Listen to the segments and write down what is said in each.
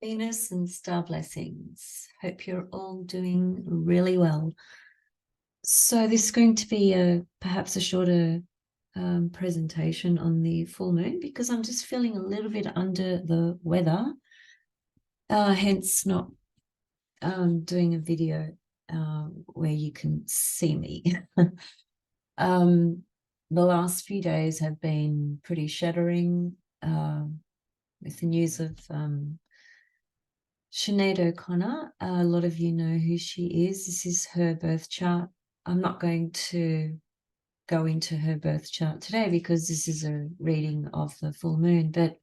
Venus and star blessings. Hope you're all doing really well. So this is going to be perhaps a shorter presentation on the full moon because I'm just feeling a little bit under the weather, hence not doing a video where you can see me. The last few days have been pretty shattering with the news of Sinead O'Connor. A lot of you know who she is. This is her birth chart. I'm not going to go into her birth chart today because this is a reading of the full moon, but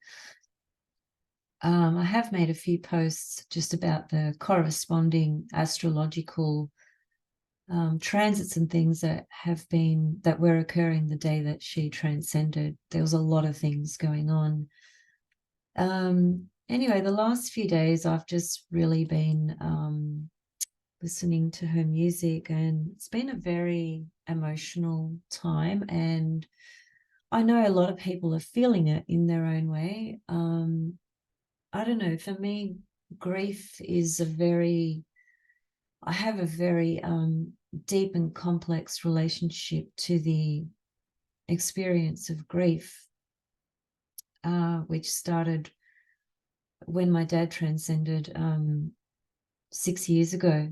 I have made a few posts just about the corresponding astrological transits and things that were occurring the day that she transcended. There was a lot of things going on. Anyway, the last few days I've just really been listening to her music, and it's been a very emotional time, and I know a lot of people are feeling it in their own way. I don't know, for me, grief is I have a very deep and complex relationship to the experience of grief, which started when my dad transcended 6 years ago.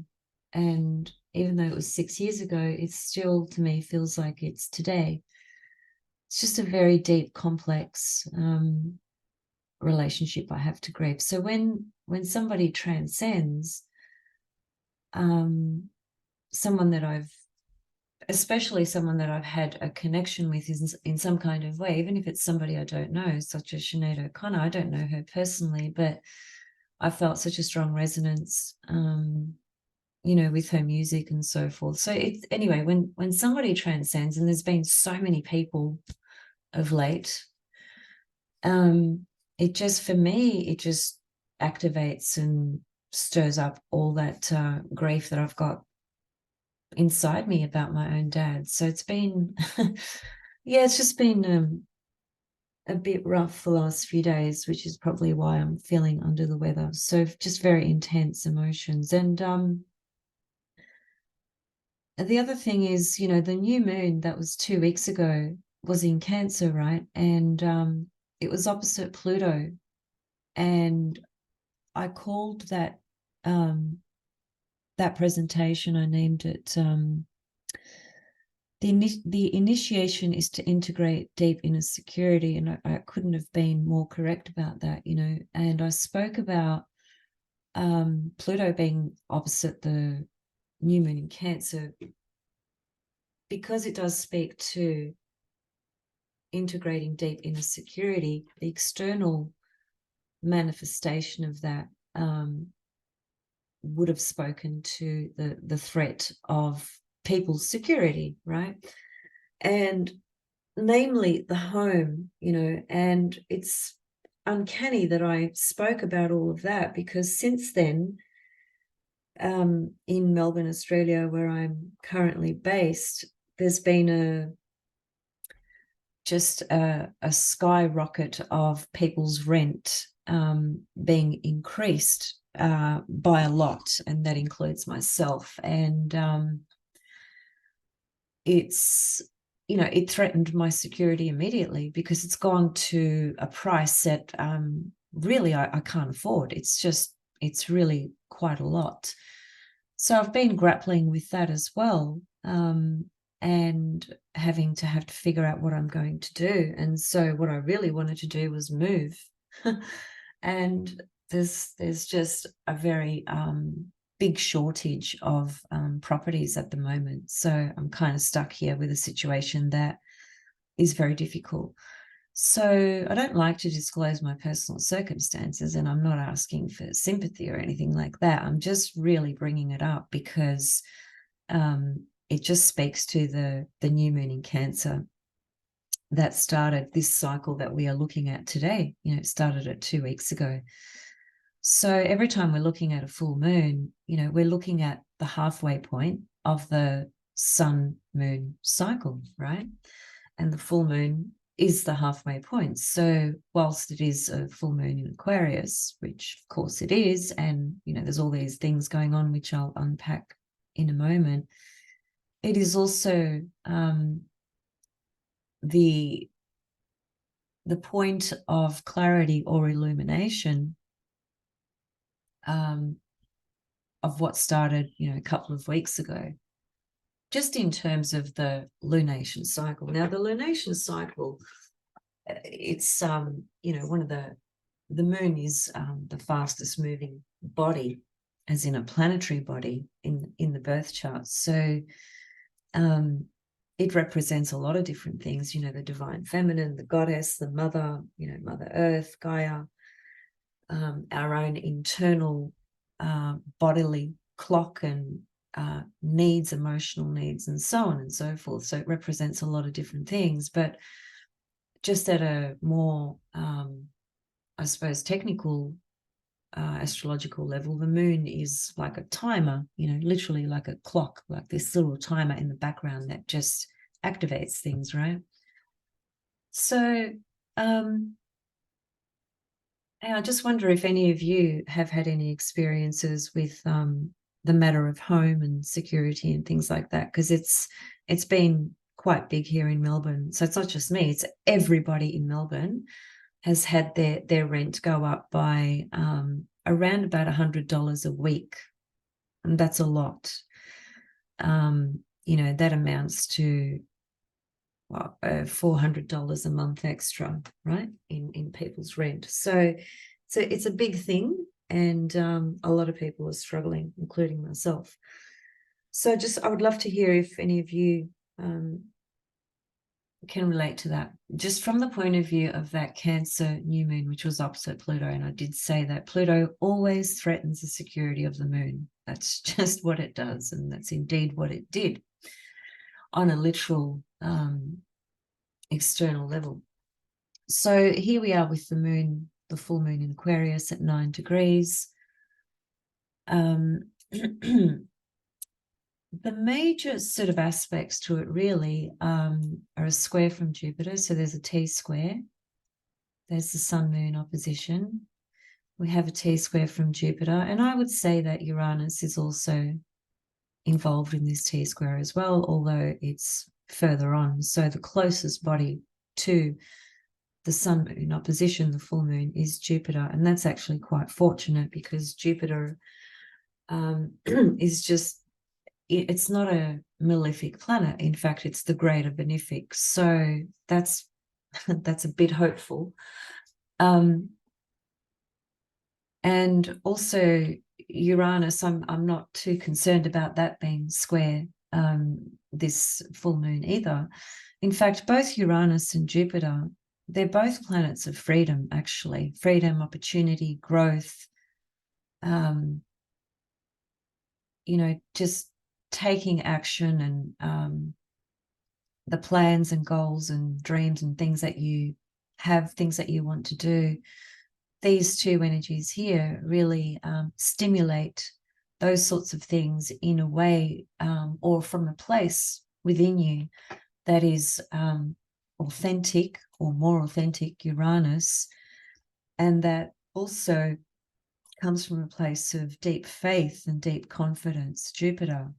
And even though it was 6 years ago, it still, to me, feels like it's today. It's just a very deep, complex relationship I have to grief. So when somebody transcends, especially someone that I've had a connection with in some kind of way, even if it's somebody I don't know, such as Sinead O'Connor. I don't know her personally, but I felt such a strong resonance, with her music and so forth. So anyway, when somebody transcends, and there's been so many people of late, it just activates and stirs up all that grief that I've got inside me about my own dad. So it's been, it's just been a bit rough the last few days, which is probably why I'm feeling under the weather. So just very intense emotions. And the other thing is, the new moon that was 2 weeks ago was in Cancer, right? And it was opposite Pluto. And I called that presentation, I named it the initiation is to integrate deep inner security, and I couldn't have been more correct about that, and I spoke about Pluto being opposite the new moon in Cancer because it does speak to integrating deep inner security. The external manifestation of that would have spoken to the threat of people's security, right? And namely the home, and it's uncanny that I spoke about all of that because since then, in Melbourne, Australia, where I'm currently based, there's been just a skyrocket of people's rent being increased by a lot, and that includes myself. And it threatened my security immediately because it's gone to a price that really I can't afford. It's really quite a lot. So I've been grappling with that as well, and having to figure out what I'm going to do. And so what I really wanted to do was move. And there's just a very big shortage of properties at the moment. So I'm kind of stuck here with a situation that is very difficult. So I don't like to disclose my personal circumstances, and I'm not asking for sympathy or anything like that. I'm just really bringing it up because it just speaks to the new moon in Cancer that started this cycle that we are looking at today. It started it 2 weeks ago. So every time we're looking at a full moon, we're looking at the halfway point of the sun-moon cycle, right? And the full moon is the halfway point. So whilst it is a full moon in Aquarius, which of course it is, and there's all these things going on which I'll unpack in a moment, it is also the point of clarity or illumination of what started, a couple of weeks ago, just in terms of the lunation cycle. Now, the lunation cycle, it's, one of the moon is the fastest moving body, as in a planetary body in the birth chart. So it represents a lot of different things, the divine feminine, the goddess, the mother, Mother Earth, Gaia, our own internal bodily clock and needs, emotional needs, and so on and so forth. So it represents a lot of different things, but just at a more, I suppose, technical astrological level, the moon is like a timer, literally like a clock, like this little timer in the background that just activates things, right? So I just wonder if any of you have had any experiences with the matter of home and security and things like that, because it's been quite big here in Melbourne. So it's not just me, it's everybody in Melbourne has had their rent go up by around about $100 a week. And that's a lot. That amounts to $400 a month extra, right, in people's rent. So it's a big thing, and a lot of people are struggling, including myself. So I would love to hear if any of you can relate to that, just from the point of view of that Cancer new moon, which was opposite Pluto. And I did say that Pluto always threatens the security of the moon. That's just what it does, and that's indeed what it did on a literal external level. So here we are with the moon, the full moon in Aquarius at 9 degrees. The major sort of aspects to it really are a square from Jupiter. So there's a T-square. There's the Sun-Moon opposition. We have a T-square from Jupiter. And I would say that Uranus is also involved in this T-square as well, although it's further on. So the closest body to the Sun-Moon opposition, the full moon, is Jupiter. And that's actually quite fortunate, because Jupiter is just, it's not a malefic planet. In fact, it's the greater benefic. So that's a bit hopeful. And also Uranus, I'm not too concerned about that being square this full moon either. In fact, both Uranus and Jupiter, they're both planets of freedom, actually. Freedom, opportunity, growth, just taking action, and the plans and goals and dreams and things that you have, things that you want to do. These two energies here really stimulate those sorts of things in a way, or from a place within you that is authentic, or more authentic, Uranus, and that also comes from a place of deep faith and deep confidence, Jupiter.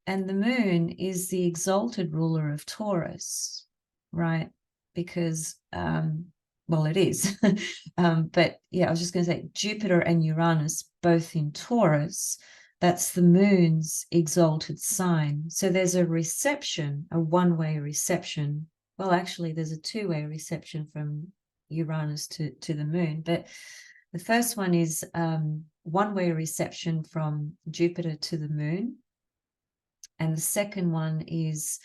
And the moon is the exalted ruler of Taurus, right? Because, well, it is. But yeah, I was just going to say Jupiter and Uranus, both in Taurus, that's the moon's exalted sign. So there's a reception, a one-way reception. Well, actually, there's a two-way reception from Uranus to the moon. But the first one is one-way reception from Jupiter to the moon. And the second one is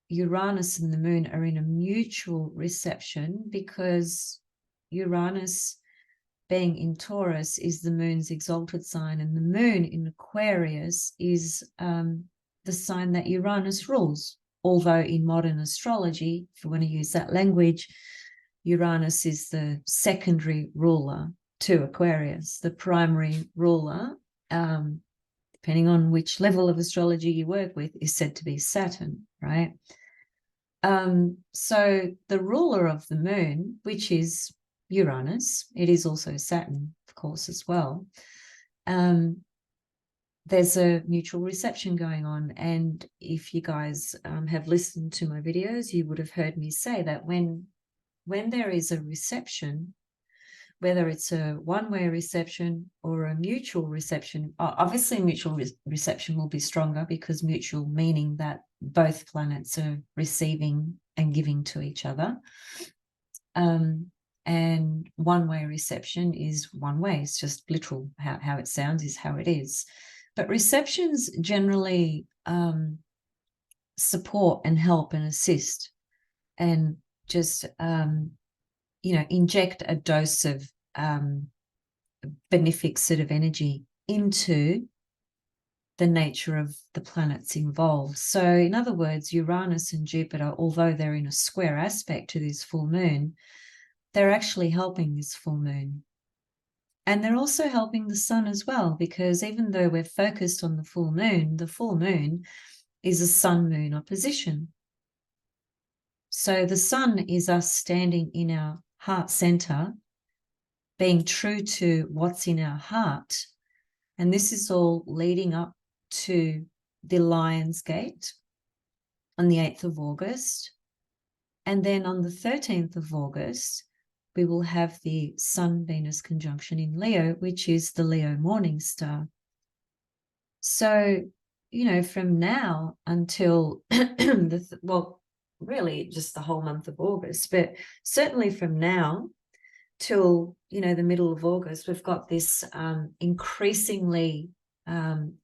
Uranus and the moon are in a mutual reception, because Uranus, being in Taurus, is the moon's exalted sign, and the moon in Aquarius is the sign that Uranus rules. Although in modern astrology, if you want to use that language, Uranus is the secondary ruler to Aquarius. The primary ruler, depending on which level of astrology you work with, is said to be Saturn, right? So the ruler of the moon, which is Uranus, it is also Saturn, of course, as well. There's a mutual reception going on. And if you guys have listened to my videos, you would have heard me say that when there is a reception, whether it's a one-way reception or a mutual reception, obviously mutual reception will be stronger, because mutual meaning that both planets are receiving and giving to each other. And one-way reception is one way. It's just literal. How it sounds is how it is. But receptions generally support and help and assist and just, inject a dose of benefic sort of energy into the nature of the planets involved. So in other words, Uranus and Jupiter, although they're in a square aspect to this full moon, they're actually helping this full moon. And they're also helping the sun as well, because even though we're focused on the full moon is a sun-moon opposition. So the sun is us standing in our heart center, being true to what's in our heart. And this is all leading up to the Lion's Gate on the 8th of August. And then on the 13th of August, we will have the Sun-Venus conjunction in Leo, which is the Leo morning star. So, from now until really just the whole month of August, but certainly from now till, the middle of August, we've got this increasingly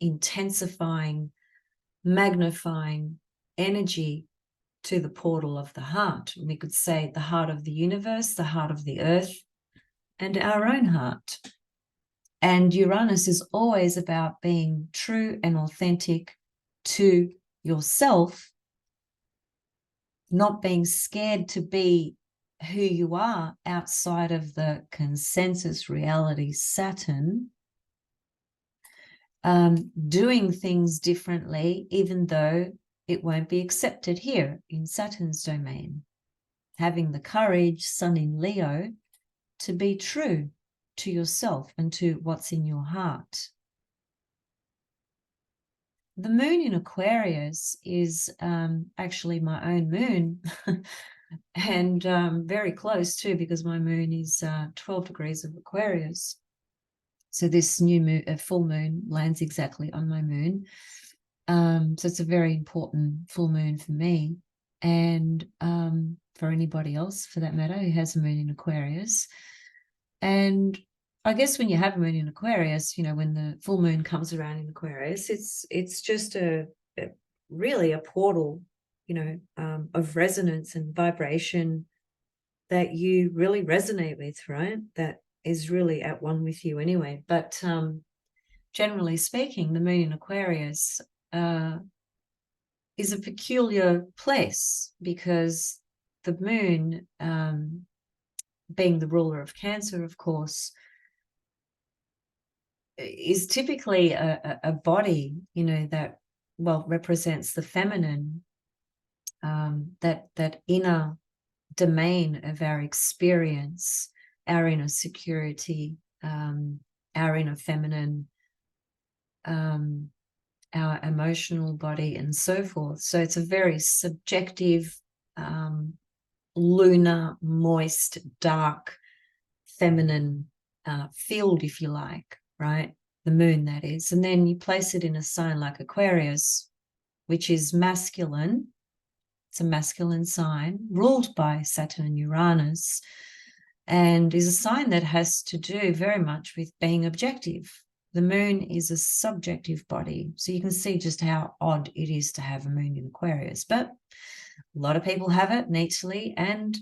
intensifying, magnifying energy to the portal of the heart. We could say the heart of the universe, the heart of the earth, and our own heart. And Uranus is always about being true and authentic to yourself, not being scared to be who you are outside of the consensus reality Saturn, doing things differently, even though it won't be accepted here in Saturn's domain. Having the courage, Sun in Leo, to be true to yourself and to what's in your heart. The moon in Aquarius is actually my own moon and very close too, because my moon is 12 degrees of Aquarius. So this new moon, full moon, lands exactly on my moon. So it's a very important full moon for me, and for anybody else for that matter who has a moon in Aquarius. And I guess when you have a moon in Aquarius, when the full moon comes around in Aquarius, it's just really a portal, of resonance and vibration that you really resonate with, right? That is really at one with you anyway. But generally speaking, the moon in Aquarius is a peculiar place, because the moon, being the ruler of Cancer, of course, is typically a body, that represents the feminine, that inner domain of our experience, our inner security, our inner feminine, our emotional body, and so forth. So it's a very subjective, lunar, moist, dark, feminine field, if you like, right? The moon, that is. And then you place it in a sign like Aquarius, which is masculine. It's a masculine sign ruled by Saturn and Uranus, and is a sign that has to do very much with being objective. The moon is a subjective body. So you can see just how odd it is to have a moon in Aquarius. But a lot of people have it neatly, and,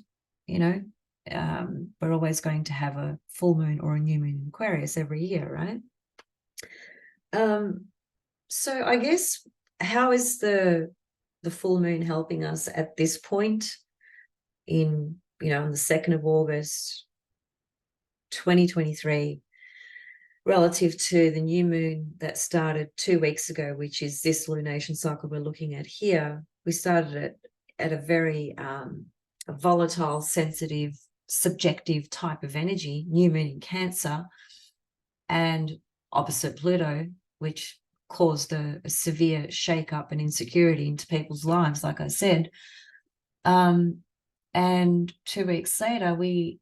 we're always going to have a full moon or a new moon in Aquarius every year, right? So I guess, how is the full moon helping us at this point on the 2nd of August 2023 relative to the new moon that started 2 weeks ago, which is this lunation cycle we're looking at here? We started it at a very volatile, sensitive, subjective type of energy, new moon in Cancer, and opposite Pluto, which caused a severe shake-up and insecurity into people's lives, like I said. And 2 weeks later, we're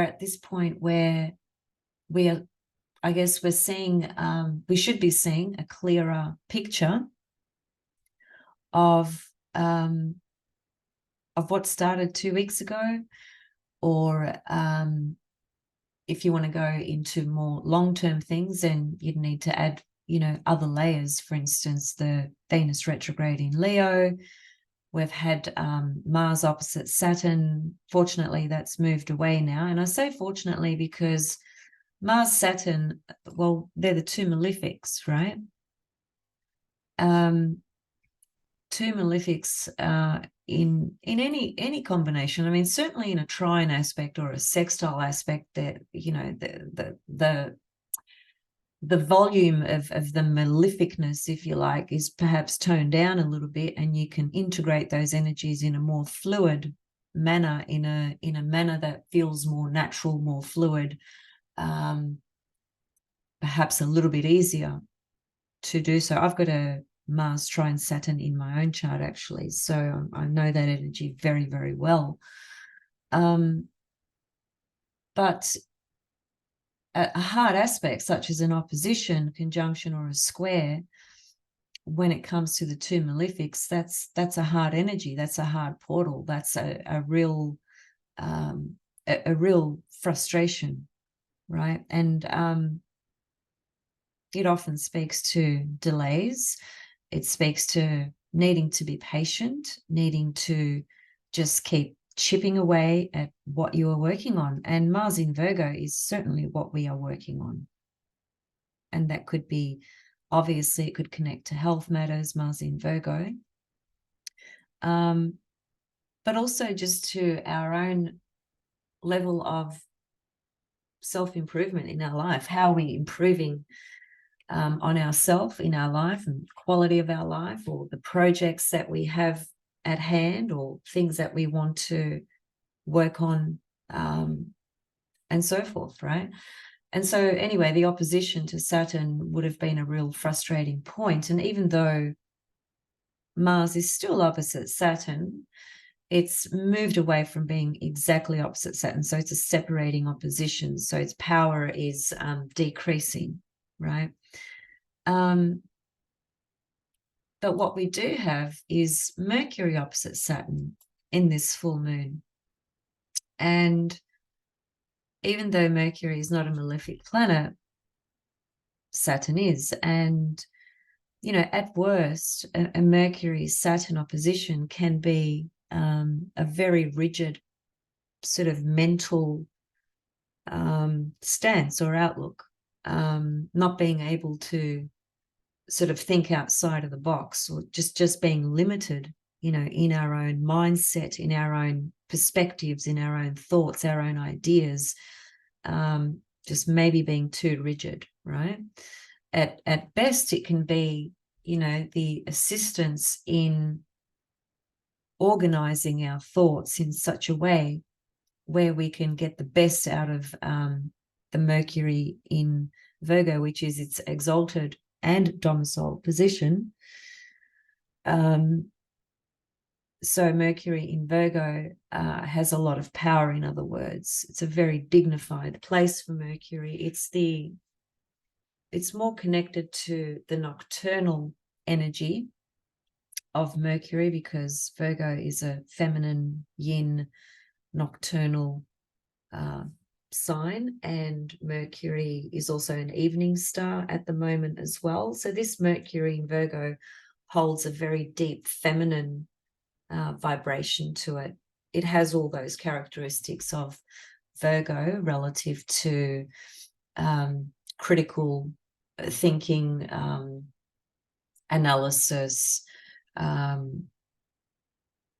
at this point where we are, I guess we're seeing, we should be seeing a clearer picture of what started 2 weeks ago, or if you want to go into more long-term things, then you'd need to add, other layers. For instance, the Venus retrograde in Leo. We've had Mars opposite Saturn. Fortunately, that's moved away now. And I say fortunately because Mars, Saturn, well, they're the two malefics, right? Two malefics in any combination. I mean, certainly in a trine aspect or a sextile aspect, that the volume of the maleficness, if you like, is perhaps toned down a little bit, and you can integrate those energies in a more fluid manner, in a manner that feels more natural, more fluid, perhaps a little bit easier to do so. I've got a Mars trine Saturn in my own chart, actually, so I know that energy very, very well. But a hard aspect, such as an opposition, conjunction, or a square, when it comes to the two malefics, that's a hard energy. That's a hard portal. That's a real frustration, right? And it often speaks to delays. It speaks to needing to be patient, needing to just keep chipping away at what you are working on. And Mars in Virgo is certainly what we are working on. And that could be, obviously, it could connect to health matters, Mars in Virgo. But also just to our own level of self-improvement in our life. How are we improving on ourselves in our life and quality of our life, or the projects that we have at hand, or things that we want to work on, and so forth, right? And so anyway, the opposition to Saturn would have been a real frustrating point. And even though Mars is still opposite Saturn, it's moved away from being exactly opposite Saturn. So it's a separating opposition. So its power is decreasing, right? But what we do have is Mercury opposite Saturn in this full moon. And even though Mercury is not a malefic planet, Saturn is. And, at worst, a Mercury-Saturn opposition can be a very rigid sort of mental stance or outlook, not being able to sort of think outside of the box, or just being limited, in our own mindset, in our own perspectives, in our own thoughts, our own ideas, just maybe being too rigid, right? At best, it can be, the assistance in organizing our thoughts in such a way where we can get the best out of the Mercury in Virgo, which is its exalted and domicile position. So Mercury in Virgo has a lot of power, in other words. It's a very dignified place for Mercury. It's more connected to the nocturnal energy of Mercury, because Virgo is a feminine, yin, nocturnal sign, and Mercury is also an evening star at the moment as well. So this Mercury in Virgo holds a very deep feminine vibration to it. It has all those characteristics of Virgo relative to critical thinking, analysis,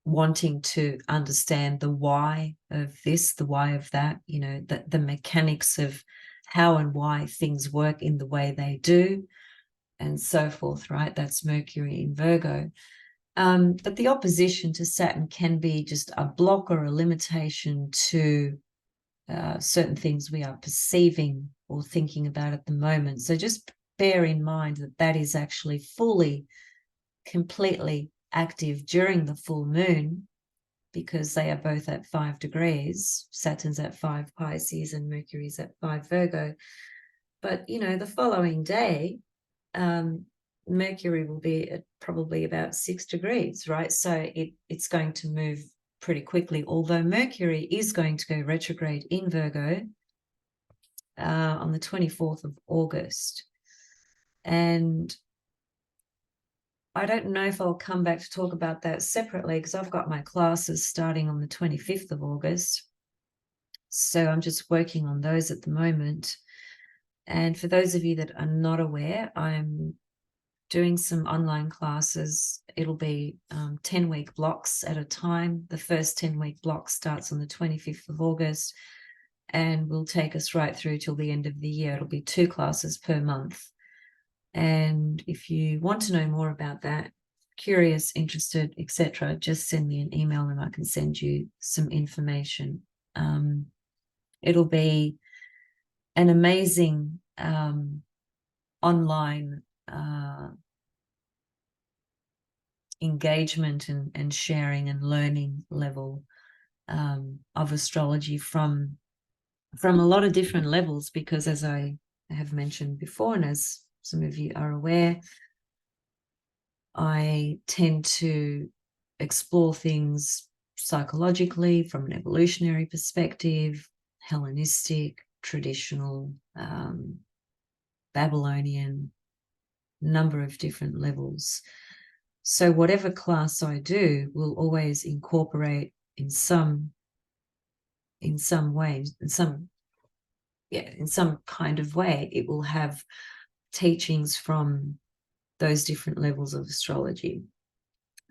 wanting to understand the why of this, the why of that, the mechanics of how and why things work in the way they do, and so forth, right? That's Mercury in Virgo. But the opposition to Saturn can be just a block or a limitation to certain things we are perceiving or thinking about at the moment. So just bear in mind that that is actually fully, completely active during the full moon, because they are both at 5 degrees. Saturn's at 5 Pisces and Mercury's at 5 Virgo. But, you know, the following day, Mercury will be at probably about 6 degrees, right? So it's going to move pretty quickly, although Mercury is going to go retrograde in Virgo on the 24th of August. And I don't know if I'll come back to talk about that separately, because I've got my classes starting on the 25th of August. So I'm just working on those at the moment. And for those of you that are not aware, I'm doing some online classes. It'll be 10-week blocks at a time. The first 10-week block starts on the 25th of August and will take us right through till the end of the year. It'll be 2 classes per month. And if you want to know more about that, curious, interested, etc., just send me an email and I can send you some information. It'll be an amazing online engagement and sharing and learning level of astrology from a lot of different levels, because as I have mentioned before, and as some of you are aware, I tend to explore things psychologically from an evolutionary perspective, Hellenistic, traditional, Babylonian, number of different levels. So whatever class I do will always incorporate in some way, in some kind of way, it will have teachings from those different levels of astrology.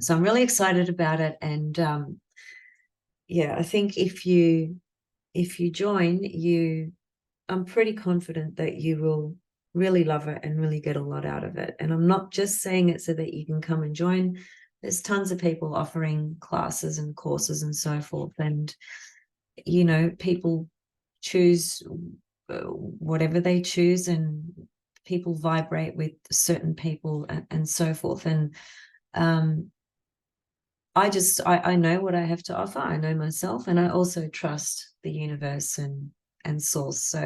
So I'm really excited about it. And I think if you join, I'm pretty confident that you will really love it and really get a lot out of it. And I'm not just saying it so that you can come and join. There's tons of people offering classes and courses and so forth. And, you know, people choose whatever they choose, and people vibrate with certain people and so forth. And I know what I have to offer. I know myself, and I also trust the universe and source. So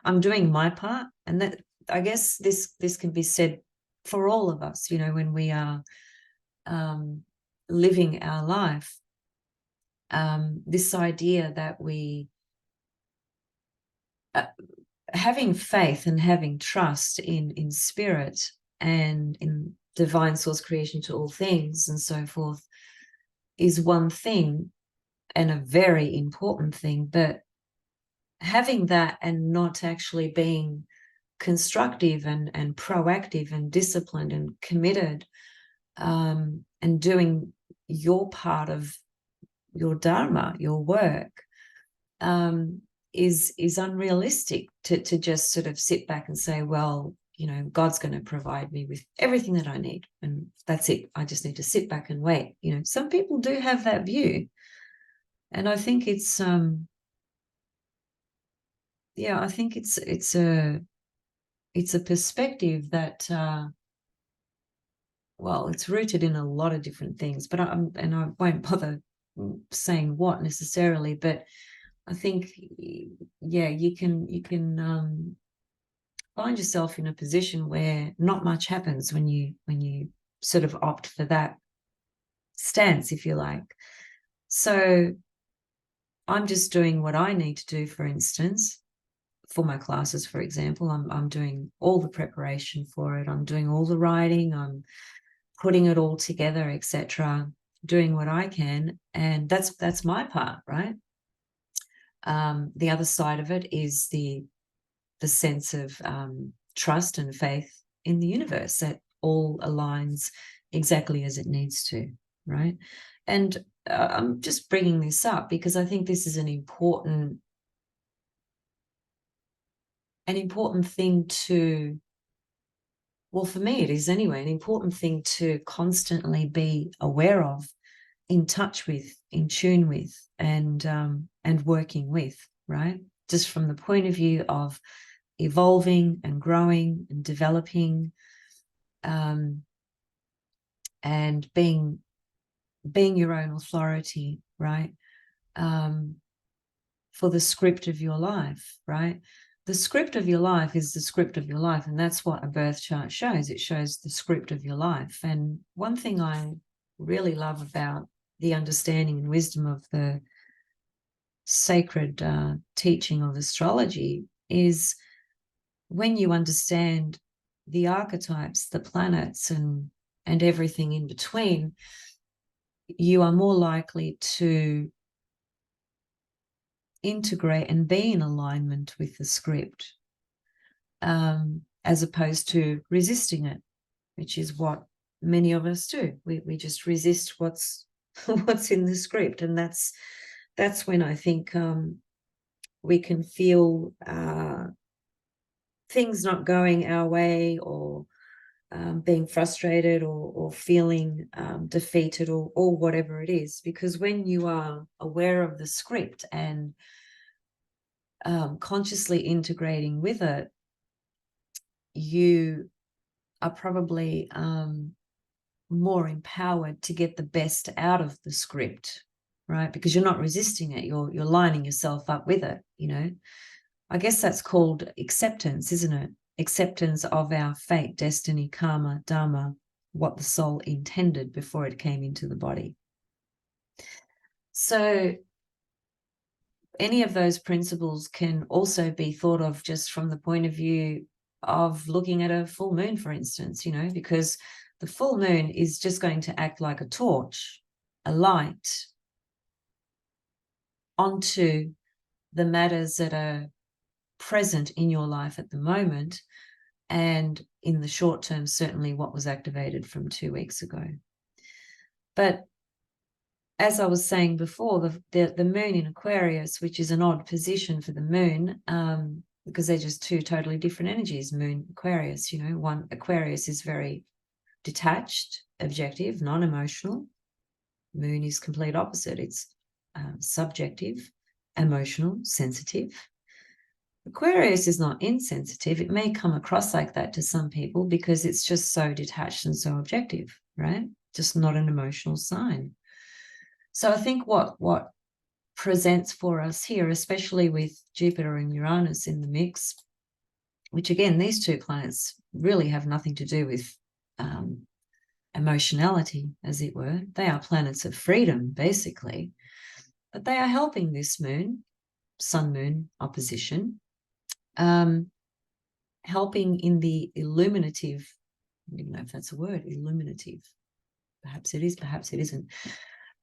I'm doing my part, and that, I guess this can be said for all of us, you know, when we are living our life, this idea that we having faith and having trust in spirit and in divine source creation to all things and so forth is one thing, and a very important thing. But having that and not actually being constructive and proactive and disciplined and committed, and doing your part of your dharma, your work, is unrealistic to just sort of sit back and say, well, you know, God's going to provide me with everything that I need, and that's it. I just need to sit back and wait. You know, some people do have that view, and I think it's I think it's a perspective that well, it's rooted in a lot of different things, but I won't bother saying what necessarily, but I think you can find yourself in a position where not much happens when you sort of opt for that stance, if you like. So I'm just doing what I need to do. For instance, for my classes, for example, I'm doing all the preparation for it. I'm doing all the writing. I'm putting it all together, etc. Doing what I can, and that's my part, right? The other side of it is the sense of trust and faith in the universe, that all aligns exactly as it needs to, right? And I'm just bringing this up because I think this is an important thing to Well, for me, it is anyway, an important thing to constantly be aware of, in touch with, in tune with, and working with, right? Just from the point of view of evolving and growing and developing, and being your own authority, right? For the script of your life, right? The script of your life is the script of your life, and that's what a birth chart shows. It shows the script of your life. And one thing I really love about the understanding and wisdom of the sacred teaching of astrology is when you understand the archetypes, the planets, and everything in between, you are more likely to integrate and be in alignment with the script, as opposed to resisting it, which is what many of us do. We just resist what's in the script, and that's when I think we can feel things not going our way, or being frustrated, or feeling defeated, or whatever it is. Because when you are aware of the script and consciously integrating with it, you are probably more empowered to get the best out of the script, right? Because you're not resisting it, you're lining yourself up with it, you know. I guess that's called acceptance, isn't it? Acceptance of our fate, destiny, karma, dharma, what the soul intended before it came into the body. So any of those principles can also be thought of just from the point of view of looking at a full moon, for instance, you know, because the full moon is just going to act like a torch, a light onto the matters that are present in your life at the moment, and in the short term, certainly what was activated from 2 weeks ago. But as I was saying before, the moon in Aquarius, which is an odd position for the moon, because they're just two totally different energies, moon, Aquarius, you know. One, Aquarius is very detached, objective, non-emotional. Moon is complete opposite. It's subjective, emotional, sensitive. Aquarius is not insensitive. It may come across like that to some people because it's just so detached and so objective, right? Just not an emotional sign. So I think what presents for us here, especially with Jupiter and Uranus in the mix, which again, these two planets really have nothing to do with emotionality, as it were. They are planets of freedom, basically. But they are helping this moon, sun-moon opposition, helping in the illuminative, I don't even know if that's a word, illuminative. Perhaps it is, perhaps it isn't.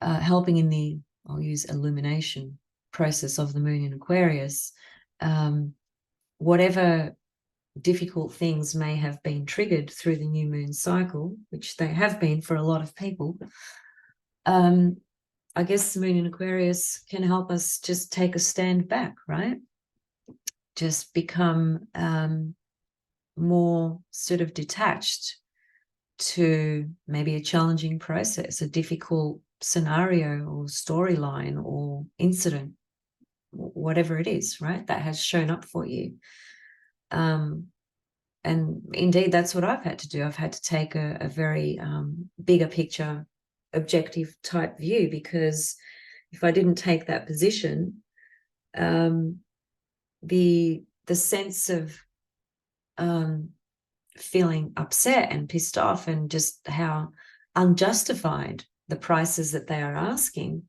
Helping in the, I'll use illumination process of the moon in Aquarius. Whatever difficult things may have been triggered through the new moon cycle, which they have been for a lot of people, I guess the moon in Aquarius can help us just take a stand back, right? Just become more sort of detached to maybe a challenging process, a difficult scenario or storyline or incident, whatever it is, right, that has shown up for you. And indeed, that's what I've had to do. I've had to take a very bigger picture, objective type view, because if I didn't take that position, the sense of feeling upset and pissed off, and just how unjustified the prices that they are asking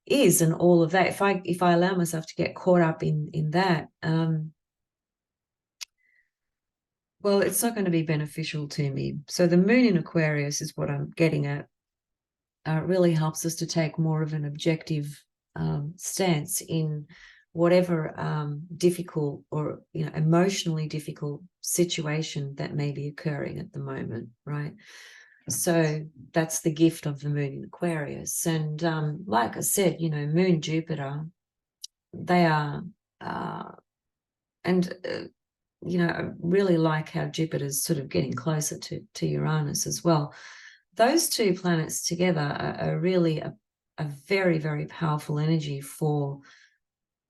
is, and all of that, if I allow myself to get caught up in that, well, it's not going to be beneficial to me. So the moon in Aquarius is what I'm getting at. It really helps us to take more of an objective stance in whatever difficult or, you know, emotionally difficult situation that may be occurring at the moment, right? So that's the gift of the moon in Aquarius. And like I said, you know, moon, Jupiter, they are you know, I really like how Jupiter's sort of getting closer to Uranus as well. Those two planets together are really a very, very powerful energy for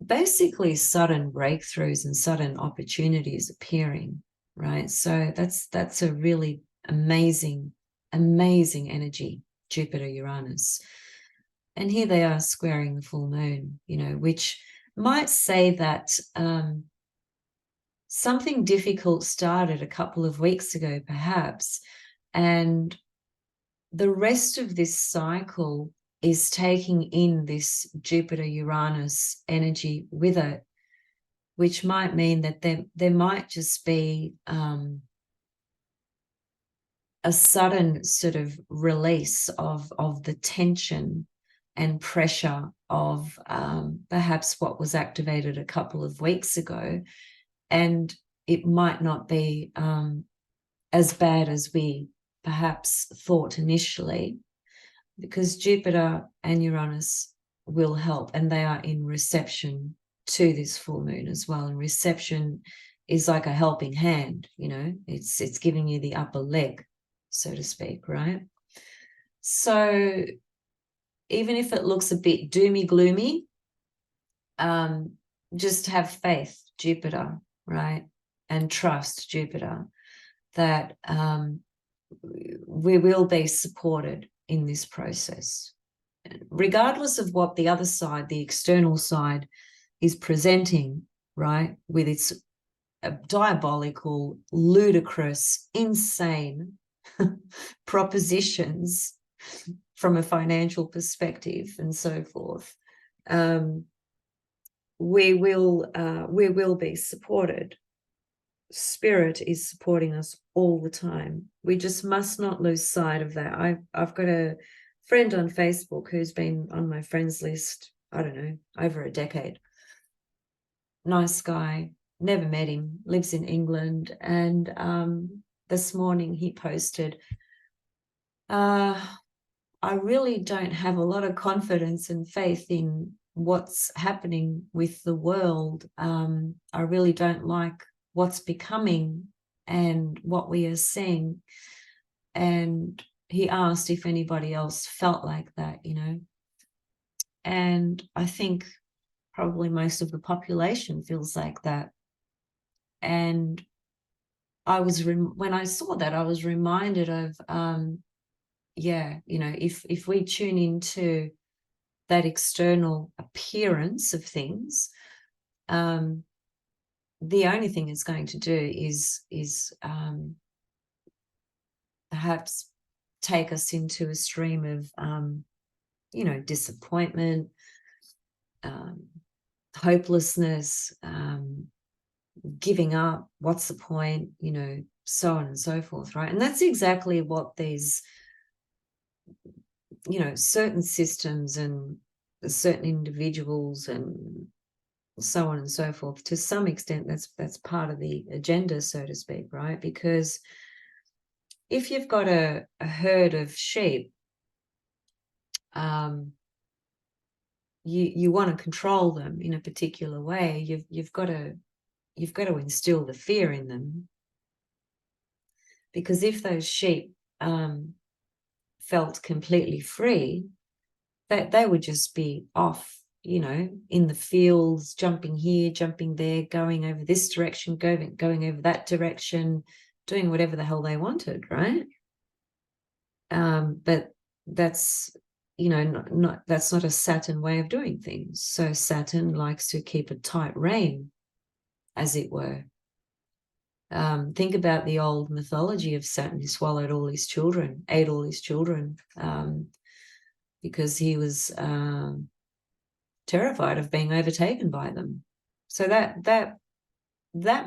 basically sudden breakthroughs and sudden opportunities appearing, right? So that's a really amazing energy, Jupiter Uranus. And here they are squaring the full moon, you know, which might say that something difficult started a couple of weeks ago, perhaps, and the rest of this cycle is taking in this Jupiter-Uranus energy with it, which might mean that there might just be a sudden sort of release of the tension and pressure of perhaps what was activated a couple of weeks ago. And it might not be as bad as we perhaps thought initially, because Jupiter and Uranus will help, and they are in reception to this full moon as well. And reception is like a helping hand, you know, it's giving you the upper leg, so to speak, right? So even if it looks a bit doomy gloomy, just have faith, Jupiter, right? And trust Jupiter that we will be supported in this process, regardless of what the other side, the external side, is presenting, right? With its diabolical, ludicrous, insane propositions from a financial perspective and so forth. We will be supported. Spirit is supporting us all the time. We just must not lose sight of that. I've got a friend on Facebook who's been on my friends list, I don't know, over a decade. Nice guy, never met him, lives in England. And this morning he posted, I really don't have a lot of confidence and faith in what's happening with the world. I really don't like what's becoming and what we are seeing. And he asked if anybody else felt like that, you know. And I think probably most of the population feels like that. And I was when I saw that, I was reminded of yeah, you know, if we tune into that external appearance of things, the only thing it's going to do is perhaps take us into a stream of you know, disappointment, hopelessness, giving up, what's the point, you know, so on and so forth, right? And that's exactly what these, you know, certain systems and certain individuals and so on and so forth, to some extent that's part of the agenda, so to speak, right? Because if you've got a herd of sheep, you want to control them in a particular way. You've got to instill the fear in them, because if those sheep felt completely free, that they would just be off, you know, in the fields, jumping here, jumping there, going over this direction, going over that direction, doing whatever the hell they wanted, right? But that's, you know, that's not a Saturn way of doing things. So Saturn likes to keep a tight rein, as it were. Think about the old mythology of Saturn. He swallowed all his children, ate all his children, because he was terrified of being overtaken by them. So that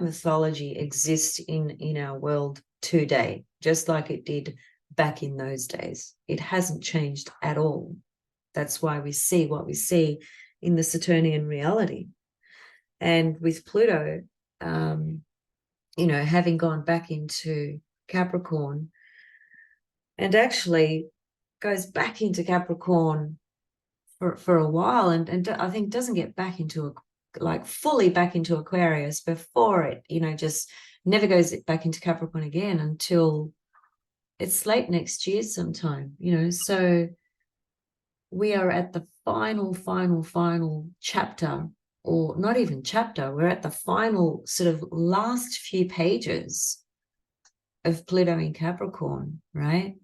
mythology exists in our world today, just like it did back in those days. It hasn't changed at all. That's why we see what we see in the Saturnian reality. And with Pluto, you know, having gone back into Capricorn, and actually goes back into Capricorn for a while, and I think doesn't get back into like fully back into Aquarius before it, just never goes back into Capricorn again until it's late next year sometime, so we are at the final chapter, or not even chapter, we're at the final sort of last few pages of Pluto in Capricorn, right?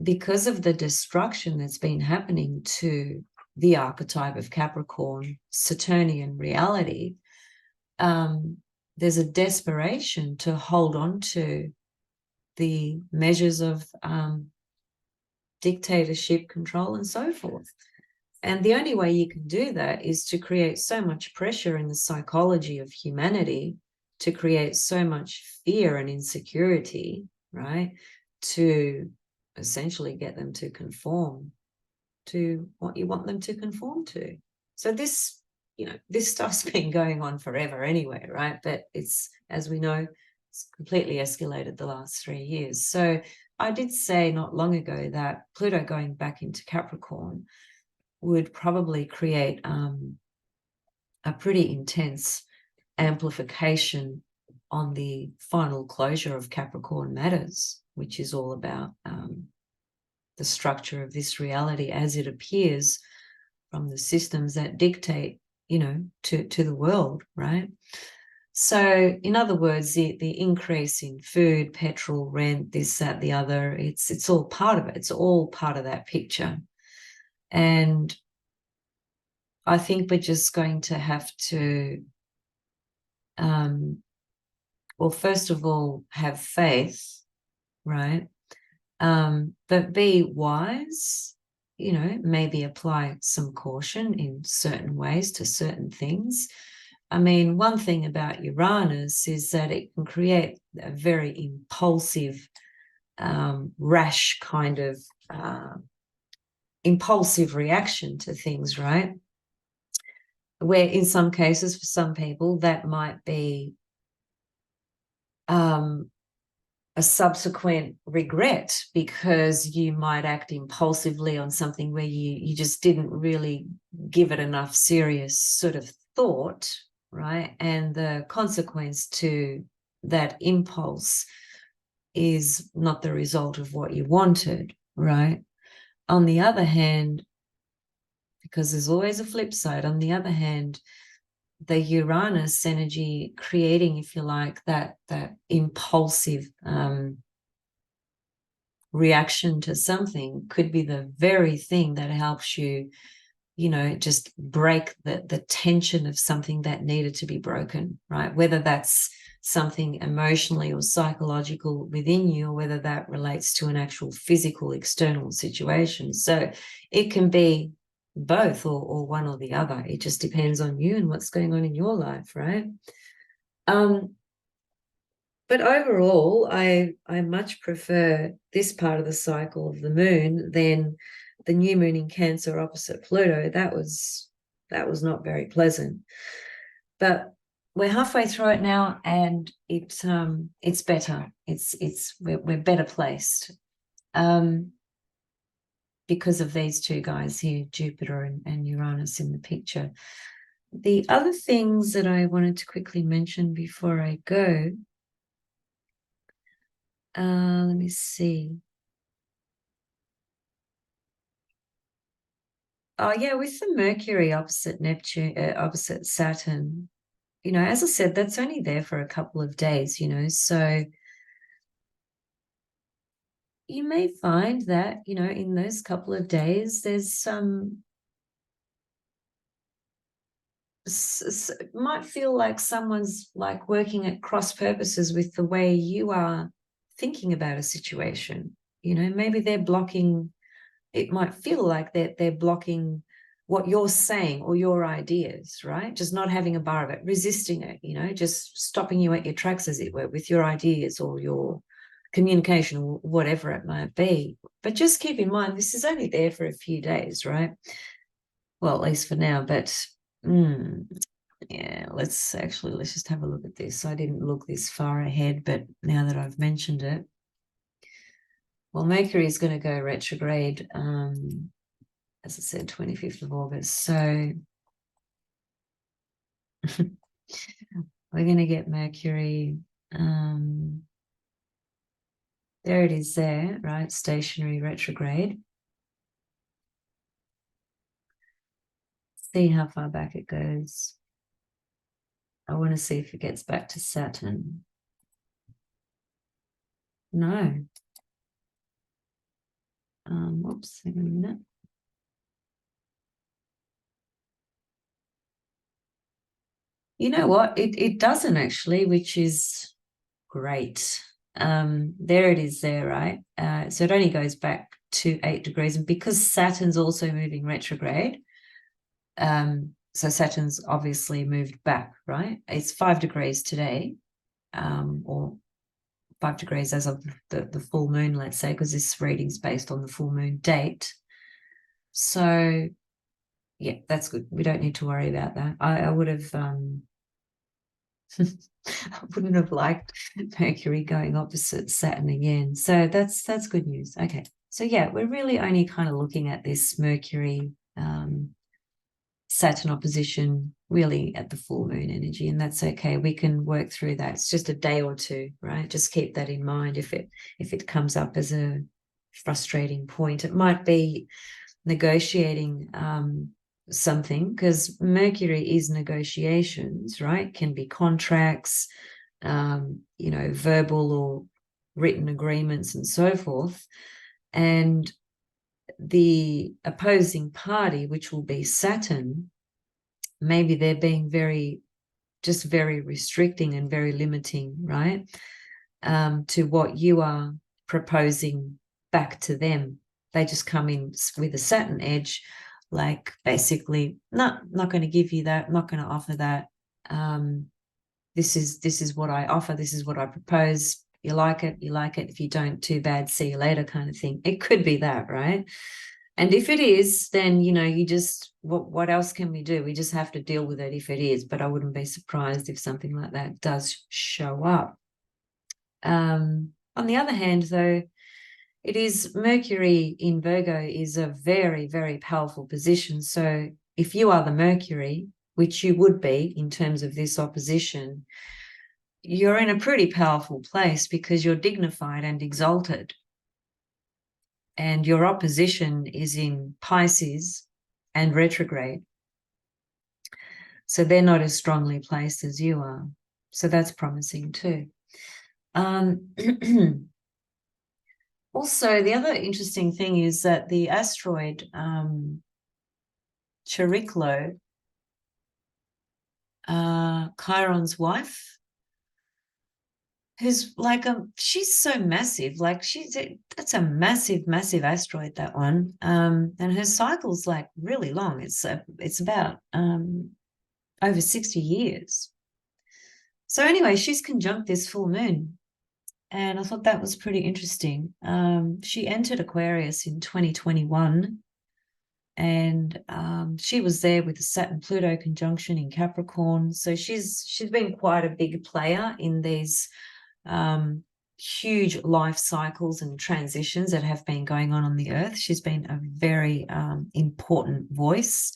Because of the destruction that's been happening to the archetype of Capricorn, Saturnian reality, there's a desperation to hold on to the measures of dictatorship, control, and so forth. And the only way you can do that is to create so much pressure in the psychology of humanity, to create so much fear and insecurity, right? To essentially get them to conform to what you want them to conform to. So this, this stuff's been going on forever anyway, right? But it's, as we know, it's completely escalated the last 3 years. So I did say not long ago that Pluto going back into Capricorn would probably create a pretty intense amplification on the final closure of Capricorn matters, which is all about the structure of this reality as it appears from the systems that dictate, to the world, right? So in other words, the increase in food, petrol, rent, this, that, the other, it's all part of it. It's all part of that picture. And I think we're just going to have to, well, first of all, have faith, right? But be wise, maybe apply some caution in certain ways to certain things. I mean, one thing about Uranus is that it can create a very impulsive, rash kind of impulsive reaction to things, right? Where in some cases, for some people, that might be a subsequent regret, because you might act impulsively on something where you just didn't really give it enough serious sort of thought, right? And the consequence to that impulse is not the result of what you wanted, right? On the other hand, because there's always a flip side, on the other hand, the Uranus energy creating, if you like, that impulsive reaction to something could be the very thing that helps you, just break the tension of something that needed to be broken, right? Whether that's something emotionally or psychological within you, or whether that relates to an actual physical external situation. So it can be both, or one or the other. It just depends on you and what's going on in your life, right? But overall, I much prefer this part of the cycle of the moon than the new moon in Cancer opposite Pluto. That was not very pleasant. But we're halfway through it now, and it's better. We're better placed. Because of these two guys here, Jupiter and Uranus in the picture. The other things that I wanted to quickly mention before I go, let me see. Oh yeah, with the Mercury opposite Neptune, opposite Saturn, as I said, that's only there for a couple of days, so you may find that, in those couple of days, there's some, might feel like someone's like working at cross purposes with the way you are thinking about a situation. Maybe they're blocking, it might feel like they're blocking what you're saying or your ideas, right? Just not having a bar of it, resisting it, just stopping you at your tracks, as it were, with your ideas or your communication or whatever it might be. But just keep in mind, this is only there for a few days, right? Well, at least for now, but yeah, let's just have a look at this. I didn't look this far ahead, but now that I've mentioned it, well, Mercury is going to go retrograde, as I said, 25th of August. So We're going to get Mercury. There it is there, right? Stationary retrograde. See how far back it goes. I want to see if it gets back to Saturn. No. Oops, hang on a minute. You know what? It doesn't actually, which is great. There it is there, right? So it only goes back to 8 degrees. And because Saturn's also moving retrograde, so Saturn's obviously moved back, right? It's 5 degrees today, or 5 degrees as of the full moon, let's say, because this reading's based on the full moon date. So, yeah, that's good. We don't need to worry about that. I would have... I wouldn't have liked Mercury going opposite Saturn again. So that's good news. Okay. So yeah, we're really only kind of looking at this Mercury Saturn opposition really at the full moon energy, and that's okay. We can work through that. It's just a day or two, right? Just keep that in mind if it comes up as a frustrating point. It might be negotiating something, because Mercury is negotiations, right? Can be contracts, verbal or written agreements and so forth. And the opposing party, which will be Saturn, maybe they're being very restricting and very limiting, right? To what you are proposing back to them. They just come in with a Saturn edge, like basically, not going to give you that, not going to offer that. This is what I offer. This is what I propose. You like it, you like it. If you don't, too bad. See you later, kind of thing. It could be that, right? And if it is, then you just what else can we do? We just have to deal with it if it is. But I wouldn't be surprised if something like that does show up. On the other hand, though, it is Mercury in Virgo is a very, very powerful position. So if you are the Mercury, which you would be in terms of this opposition, you're in a pretty powerful place because you're dignified and exalted. And your opposition is in Pisces and retrograde. So they're not as strongly placed as you are. So that's promising too. Also, the other interesting thing is that the asteroid Chariklo, Chiron's wife, who's like she's so massive, like that's a massive, massive asteroid, that one. And her cycle's like really long. It's about over 60 years. So anyway, she's conjunct this full moon. And I thought that was pretty interesting. She entered Aquarius in 2021, and she was there with the Saturn-Pluto conjunction in Capricorn. So she's been quite a big player in these huge life cycles and transitions that have been going on the Earth. She's been a very important voice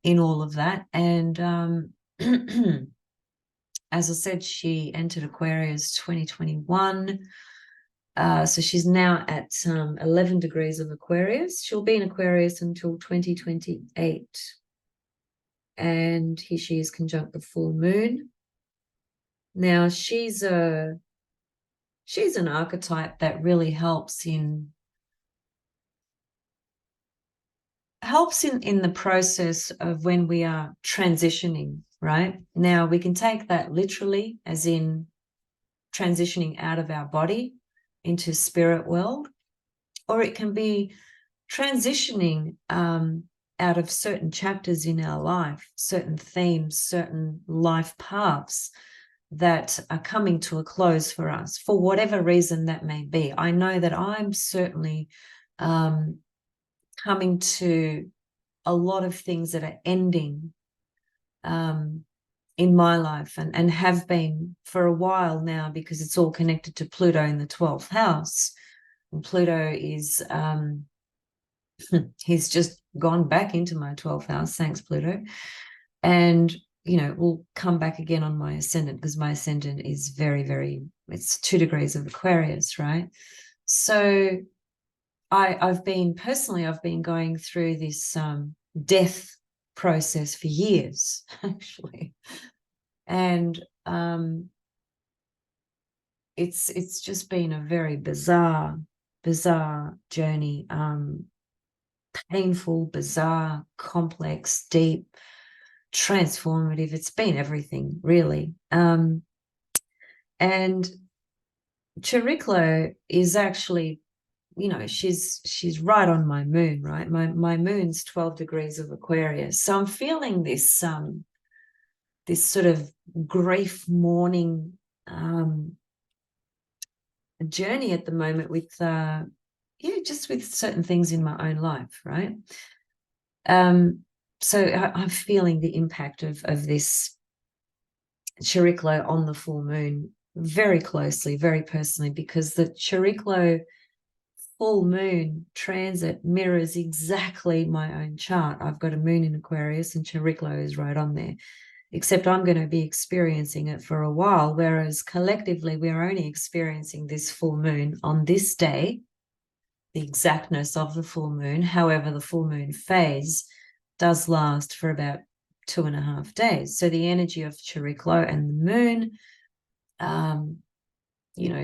in all of that. And as I said, she entered Aquarius 2021. So she's now at 11 degrees of Aquarius. She'll be in Aquarius until 2028. And here she is conjunct the full moon. Now, she's an archetype that really helps in the process of when we are transitioning, right? Now, we can take that literally, as in transitioning out of our body into spirit world, or it can be transitioning out of certain chapters in our life, certain themes, certain life paths that are coming to a close for us, for whatever reason that may be. I know that I'm certainly coming to a lot of things that are ending in my life, and have been for a while now, because it's all connected to Pluto in the 12th house. And Pluto is he's just gone back into my 12th house. Thanks, Pluto. And will come back again on my ascendant, because my ascendant is very, very, it's 2 degrees of Aquarius, right? So I've been going through this death process for years, actually. And it's just been a very bizarre journey. Painful, bizarre, complex, deep, transformative. It's been everything, really. And Chariklo is actually, she's right on my moon, right? My moon's 12 degrees of Aquarius. So I'm feeling this this sort of grief mourning journey at the moment with just with certain things in my own life, right? So I'm feeling the impact of this Chariklo on the full moon very closely, very personally, because the Chariklo full moon transit mirrors exactly my own chart. I've got a moon in Aquarius and Chariklo is right on there, except I'm going to be experiencing it for a while, whereas collectively we're only experiencing this full moon on this day, the exactness of the full moon. However, the full moon phase does last for about 2.5 days. So the energy of Chariklo and the moon,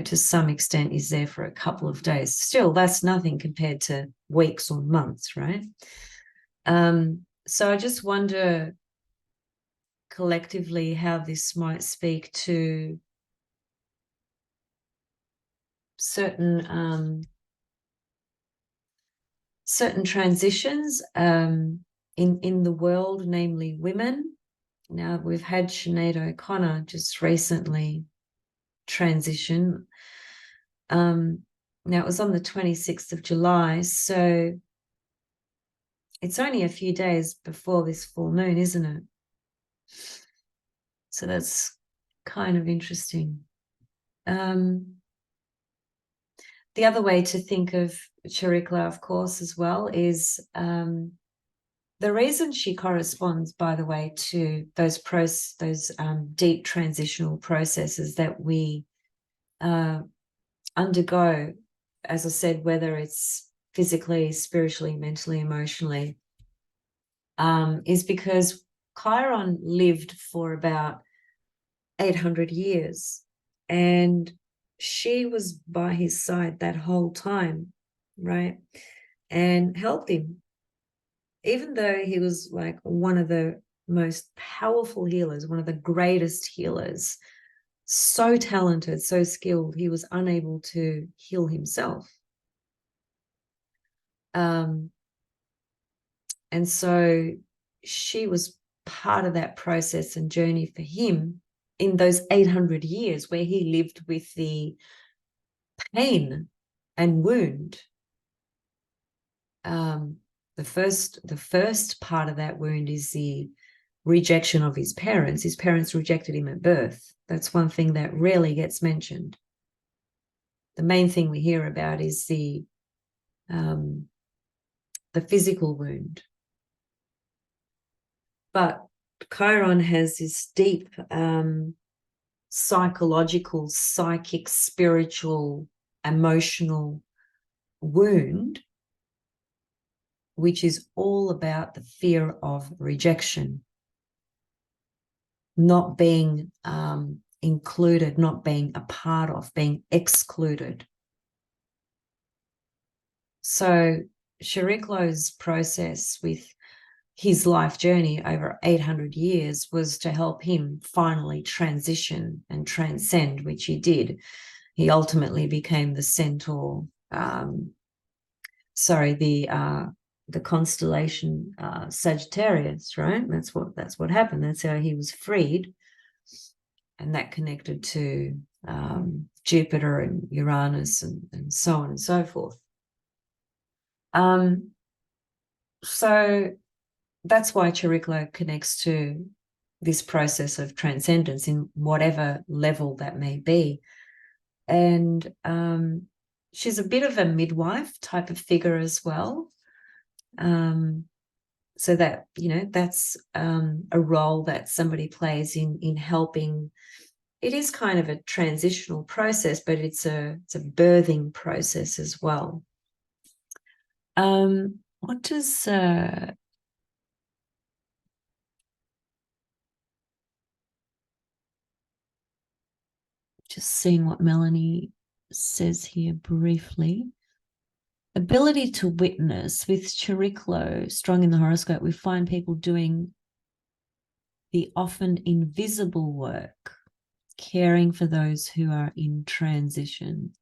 to some extent is there for a couple of days. Still, that's nothing compared to weeks or months, right? So I just wonder collectively how this might speak to certain transitions in the world, namely women. Now, we've had Sinead O'Connor just recently transition. Now, it was on the 26th of July, so it's only a few days before this full moon, isn't it? So that's kind of interesting. The other way to think of Chariklo, of course, as well, is the reason she corresponds, by the way, to those deep transitional processes that we undergo, as I said, whether it's physically, spiritually, mentally, emotionally, is because Chiron lived for about 800 years, and she was by his side that whole time, right? And helped him, even though he was like one of the most powerful healers, one of the greatest healers, so talented, so skilled, he was unable to heal himself. And so she was part of that process and journey for him in those 800 years where he lived with the pain and wound. The first part of that wound is the rejection of his parents. His parents rejected him at birth. That's one thing that rarely gets mentioned. The main thing we hear about is the physical wound. But Chiron has this deep psychological, psychic, spiritual, emotional wound, which is all about the fear of rejection, not being included, not being a part of, being excluded. So Chariklo's process with his life journey over 800 years was to help him finally transition and transcend, which he did. He ultimately became the centaur, the constellation Sagittarius, right? That's what happened. That's how he was freed, and that connected to Jupiter and Uranus and so on and so forth. So that's why Chariklo connects to this process of transcendence in whatever level that may be. And she's a bit of a midwife type of figure as well. So that, you know, that's a role that somebody plays in helping. It is kind of a transitional process, but it's a birthing process as well. What does just seeing what Melanie says here briefly. Ability to witness. With Chariklo strong in the horoscope, we find people doing the often invisible work, caring for those who are in transition.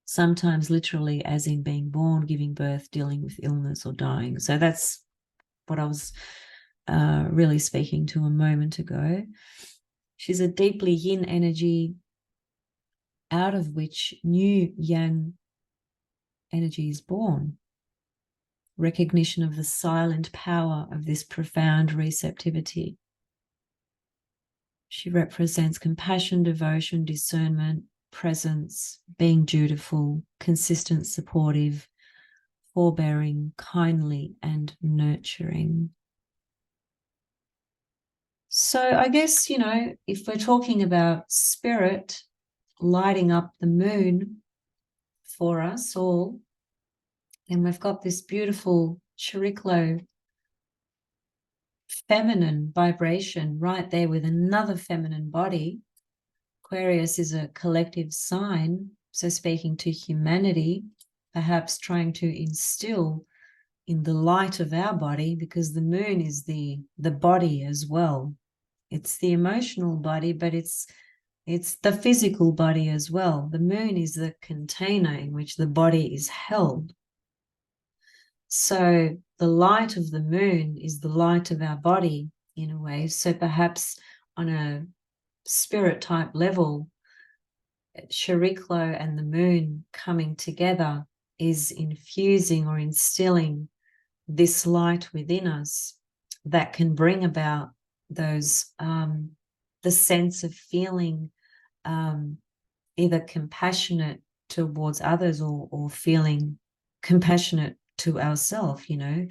Sometimes literally as in being born, giving birth, dealing with illness or dying. So that's what I was really speaking to a moment ago. She's a deeply yin energy out of which new yang energy is born. Recognition of the silent power of this profound receptivity. She represents compassion, devotion, discernment, presence, being dutiful, consistent, supportive, forbearing, kindly, and nurturing. So I guess, you know, if we're talking about spirit lighting up the moon for us all, and we've got this beautiful Chariklo feminine vibration right there with another feminine body. Aquarius is a collective sign, so speaking to humanity, perhaps trying to instill in the light of our body, because the moon is the body as well. It's the emotional body, but it's the physical body as well. The moon is the container in which the body is held. So the light of the moon is the light of our body in a way. So perhaps on a spirit type level, Chariklo and the moon coming together is infusing or instilling this light within us that can bring about those the sense of feeling either compassionate towards others or feeling compassionate to ourselves, you know,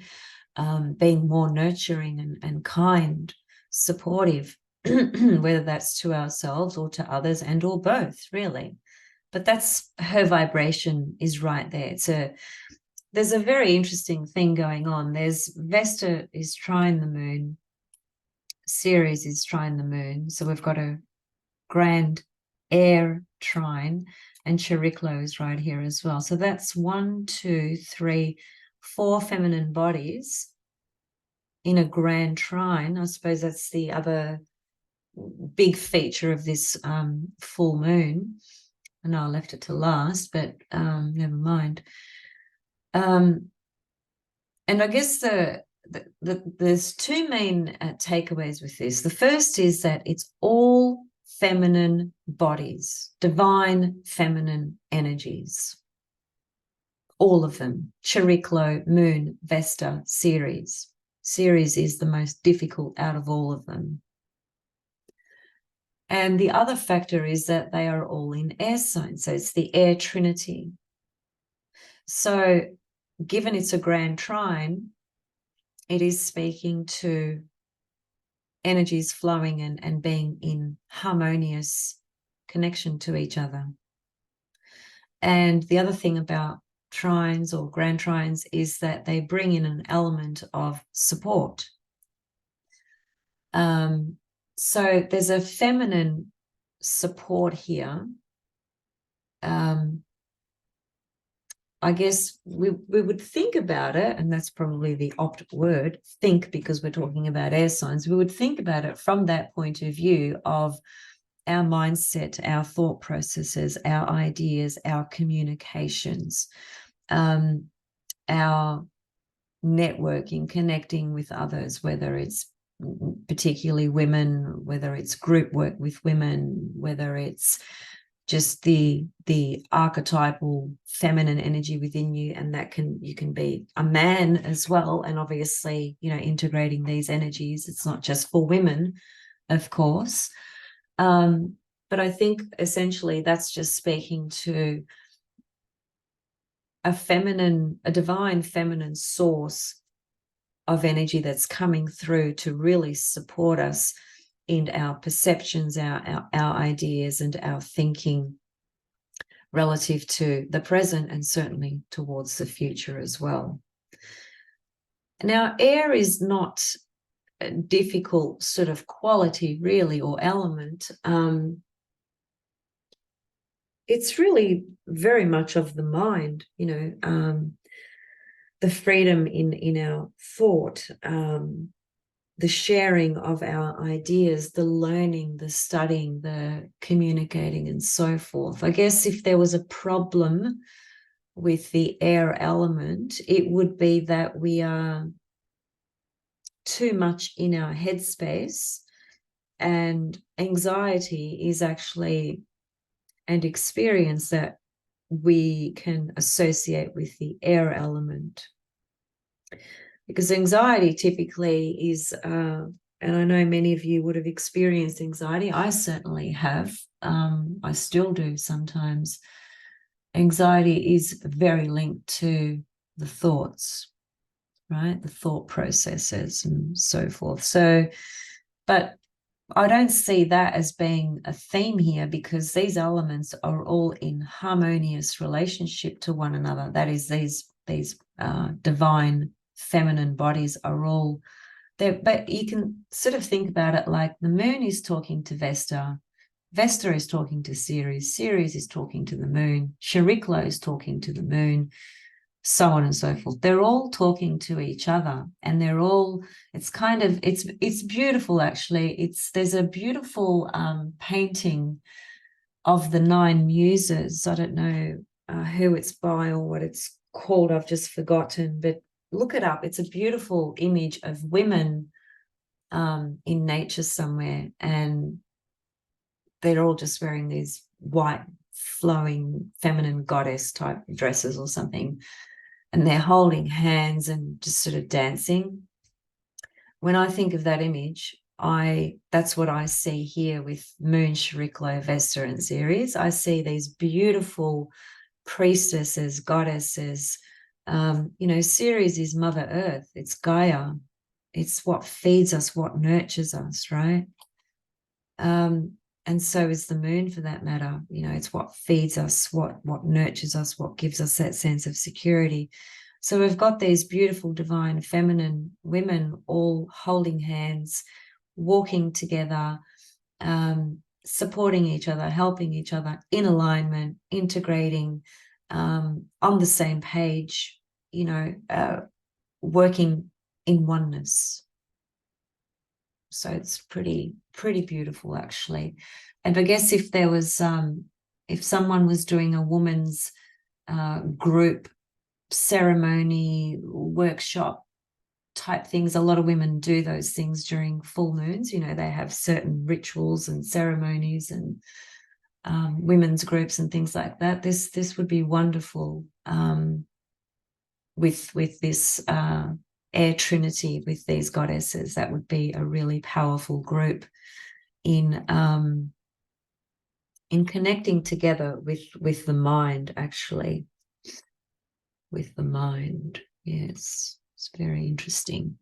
being more nurturing and kind, supportive, whether that's to ourselves or to others and or both, really. But that's her vibration is right there. There's a very interesting thing going on. There's Vesta is trine the moon, Ceres is trine the moon. So we've got a grand air trine, and Chariklo is right here as well. So that's 1, 2, 3, 4 feminine bodies in a grand trine. I suppose that's the other big feature of this full moon. I know I left it to last, but never mind. And I guess there's two main takeaways with this. The first is that it's all feminine bodies, divine feminine energies. All of them. Chariklo, Moon, Vesta, Ceres. Ceres is the most difficult out of all of them. And the other factor is that they are all in air signs. So it's the air trinity. So given it's a grand trine, it is speaking to energies flowing and being in harmonious connection to each other. And the other thing about trines or grand trines is that they bring in an element of support. So there's a feminine support here. I guess we would think about it, and that's probably the opt word, think, because we're talking about air signs. We would think about it from that point of view of our mindset, our thought processes, our ideas, our communications, our networking, connecting with others, whether it's particularly women, whether it's group work with women, whether it's just the archetypal feminine energy within you, and that you can be a man as well. And obviously, you know, integrating these energies, it's not just for women, of course. But I think essentially that's just speaking to a divine feminine source of energy that's coming through to really support us in our perceptions, our ideas, and our thinking relative to the present and certainly towards the future as well. Now, air is not a difficult sort of quality, really, or element. It's really very much of the mind, you know, the freedom in our thought, the sharing of our ideas, the learning, the studying, the communicating, and so forth. I guess if there was a problem with the air element, it would be that we are too much in our headspace, and anxiety is actually an experience that we can associate with the air element. Because anxiety typically is, and I know many of you would have experienced anxiety. I certainly have. I still do sometimes. Anxiety is very linked to the thoughts, right? The thought processes and so forth. So, but I don't see that as being a theme here, because these elements are all in harmonious relationship to one another. That is, these divine feminine bodies are all there. But you can sort of think about it like the moon is talking to Vesta. Vesta is talking to Ceres. Ceres is talking to the moon. Chariklo is talking to the moon, so on and so forth. They're all talking to each other, and they're all, it's kind of, it's beautiful, actually. There's a beautiful painting of the 9 muses. I don't know who it's by or what it's called. I've just forgotten, but look it up. It's a beautiful image of women in nature somewhere, and they're all just wearing these white flowing feminine goddess type dresses or something, and they're holding hands and just sort of dancing. When I think of that image, that's what I see here with Moon, Chariklo, Vesta, and Ceres. I see these beautiful priestesses, goddesses. You know, Ceres is Mother Earth. It's Gaia. It's what feeds us, what nurtures us, right? And so is the moon, for that matter. You know, it's what feeds us, what nurtures us, what gives us that sense of security. So we've got these beautiful divine feminine women all holding hands, walking together, supporting each other, helping each other, in alignment, integrating, on the same page, you know, working in oneness. So it's pretty beautiful, actually. And I guess if there was, if someone was doing a woman's group ceremony, workshop type things, a lot of women do those things during full moons. You know, they have certain rituals and ceremonies and women's groups and things like that. This would be wonderful with this air trinity, with these goddesses. That would be a really powerful group in connecting together with the mind, actually. With the mind, yes, it's very interesting.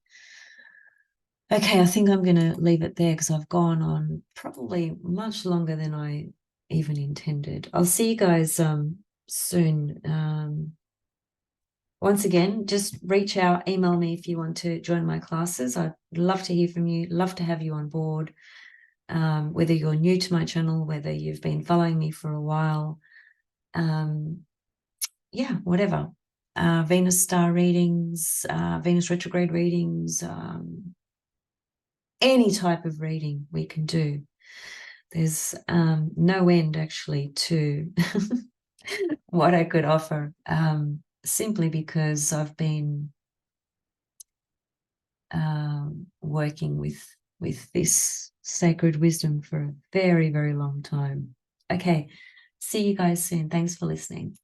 Okay, I think I'm going to leave it there, because I've gone on probably much longer than I even intended. I'll see you guys soon. Once again, just reach out, email me if you want to join my classes. I'd love to hear from you, love to have you on board, whether you're new to my channel, whether you've been following me for a while. Yeah, whatever. Venus star readings, Venus retrograde readings, any type of reading we can do. There's no end, actually, to what I could offer, simply because I've been working with this sacred wisdom for a very, very long time. Okay, see you guys soon. Thanks for listening.